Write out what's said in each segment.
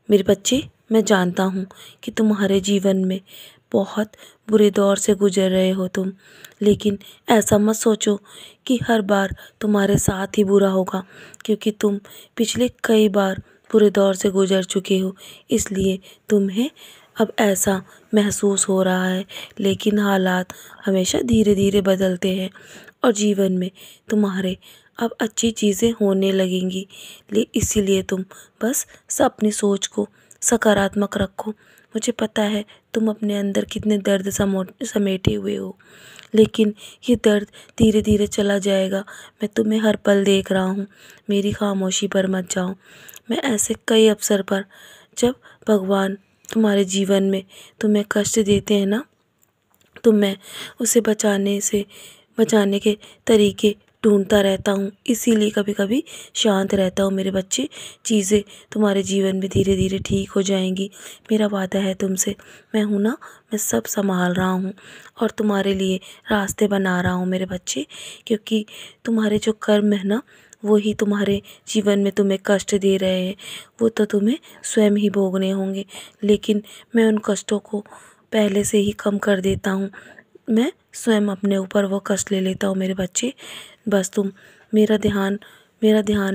मेरे बच्चे, मैं जानता हूँ कि तुम्हारे जीवन में बहुत बुरे दौर से गुजर रहे हो तुम, लेकिन ऐसा मत सोचो कि हर बार तुम्हारे साथ ही बुरा होगा, क्योंकि तुम पिछले कई बार बुरे दौर से गुजर चुके हो, इसलिए तुम्हें अब ऐसा महसूस हो रहा है। लेकिन हालात हमेशा धीरे धीरे बदलते हैं और जीवन में तुम्हारे अब अच्छी चीज़ें होने लगेंगी। इसीलिए तुम बस अपनी सोच को सकारात्मक रखो। मुझे पता है तुम अपने अंदर कितने दर्द समेटे हुए हो, लेकिन ये दर्द धीरे धीरे चला जाएगा। मैं तुम्हें हर पल देख रहा हूँ, मेरी खामोशी पर मत जाओ। मैं ऐसे कई अवसर पर, जब भगवान तुम्हारे जीवन में तुम्हें कष्ट देते हैं ना, तो मैं उसे बचाने के तरीके ढूंढता रहता हूँ। इसीलिए कभी कभी शांत रहता हूँ। मेरे बच्चे, चीज़ें तुम्हारे जीवन में धीरे धीरे ठीक हो जाएंगी। मेरा वादा है तुमसे। मैं हूँ ना, मैं सब संभाल रहा हूँ और तुम्हारे लिए रास्ते बना रहा हूँ मेरे बच्चे, क्योंकि तुम्हारे जो कर्म है ना, वो ही तुम्हारे जीवन में तुम्हें कष्ट दे रहे हैं। वो तो तुम्हें स्वयं ही भोगने होंगे, लेकिन मैं उन कष्टों को पहले से ही कम कर देता हूँ। मैं स्वयं अपने ऊपर वो कष्ट ले लेता हूँ मेरे बच्चे। बस तुम मेरा ध्यान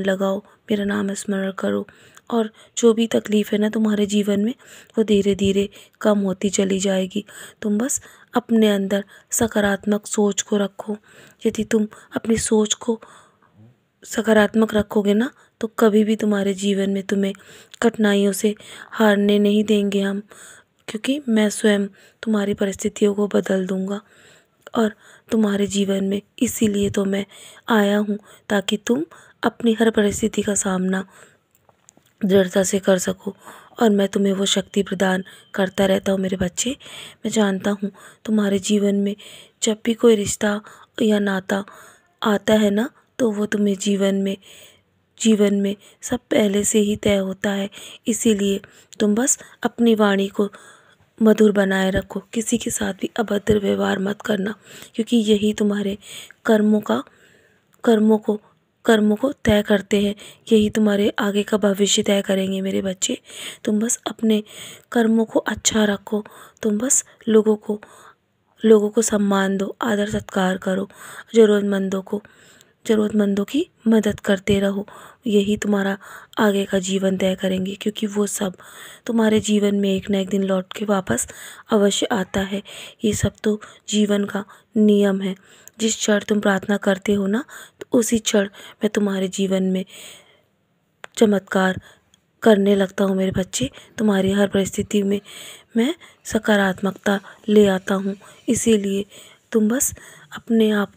लगाओ, मेरा नाम स्मरण करो, और जो भी तकलीफ़ है ना तुम्हारे जीवन में, वो धीरे धीरे कम होती चली जाएगी। तुम बस अपने अंदर सकारात्मक सोच को रखो। यदि तुम अपनी सोच को सकारात्मक रखोगे ना, तो कभी भी तुम्हारे जीवन में तुम्हें कठिनाइयों से हारने नहीं देंगे हम, क्योंकि मैं स्वयं तुम्हारी परिस्थितियों को बदल दूंगा और तुम्हारे जीवन में, इसीलिए तो मैं आया हूँ, ताकि तुम अपनी हर परिस्थिति का सामना दृढ़ता से कर सको। और मैं तुम्हें वो शक्ति प्रदान करता रहता हूँ मेरे बच्चे। मैं जानता हूँ तुम्हारे जीवन में जब भी कोई रिश्ता या नाता आता है ना, तो वो तुम्हें जीवन में सब पहले से ही तय होता है। इसीलिए तुम बस अपनी वाणी को मधुर बनाए रखो, किसी के साथ भी अभद्र व्यवहार मत करना, क्योंकि यही तुम्हारे कर्मों का कर्मों को कर्मों को तय करते हैं। यही तुम्हारे आगे का भविष्य तय करेंगे मेरे बच्चे। तुम बस अपने कर्मों को अच्छा रखो। तुम बस लोगों को सम्मान दो, आदर सत्कार करो, ज़रूरतमंदों की मदद करते रहो। यही तुम्हारा आगे का जीवन तय करेंगे, क्योंकि वो सब तुम्हारे जीवन में एक ना एक दिन लौट के वापस अवश्य आता है। ये सब तो जीवन का नियम है। जिस क्षण तुम प्रार्थना करते हो ना, तो उसी क्षण मैं तुम्हारे जीवन में चमत्कार करने लगता हूँ मेरे बच्चे। तुम्हारी हर परिस्थिति में मैं सकारात्मकता ले आता हूँ। इसीलिए तुम बस अपने आप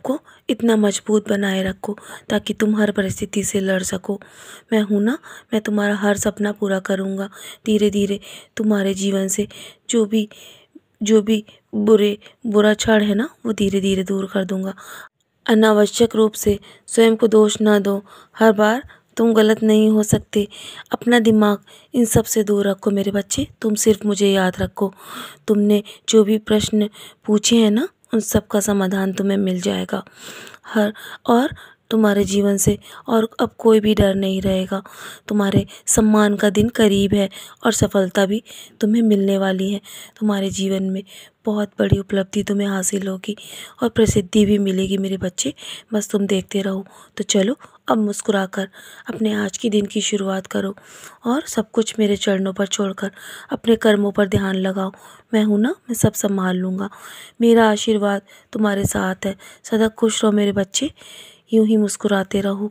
को इतना मजबूत बनाए रखो, ताकि तुम हर परिस्थिति से लड़ सको। मैं हूँ ना, मैं तुम्हारा हर सपना पूरा करूँगा। धीरे धीरे तुम्हारे जीवन से जो भी बुरा क्षण है ना, वो धीरे धीरे दूर कर दूँगा। अनावश्यक रूप से स्वयं को दोष ना दो। हर बार तुम गलत नहीं हो सकते। अपना दिमाग इन सब से दूर रखो मेरे बच्चे। तुम सिर्फ मुझे याद रखो। तुमने जो भी प्रश्न पूछे हैं ना, उन सब का समाधान तुम्हें मिल जाएगा। हर और तुम्हारे जीवन से और अब कोई भी डर नहीं रहेगा। तुम्हारे सम्मान का दिन करीब है और सफलता भी तुम्हें मिलने वाली है। तुम्हारे जीवन में बहुत बड़ी उपलब्धि तुम्हें हासिल होगी और प्रसिद्धि भी मिलेगी मेरे बच्चे। बस तुम देखते रहो। तो चलो, अब मुस्कुराकर अपने आज के दिन की शुरुआत करो और सब कुछ मेरे चरणों पर छोड़कर अपने कर्मों पर ध्यान लगाओ। मैं हूँ ना, मैं सब संभाल लूँगा। मेरा आशीर्वाद तुम्हारे साथ है। सदा खुश रहो मेरे बच्चे। यूं ही मुस्कुराते रहो।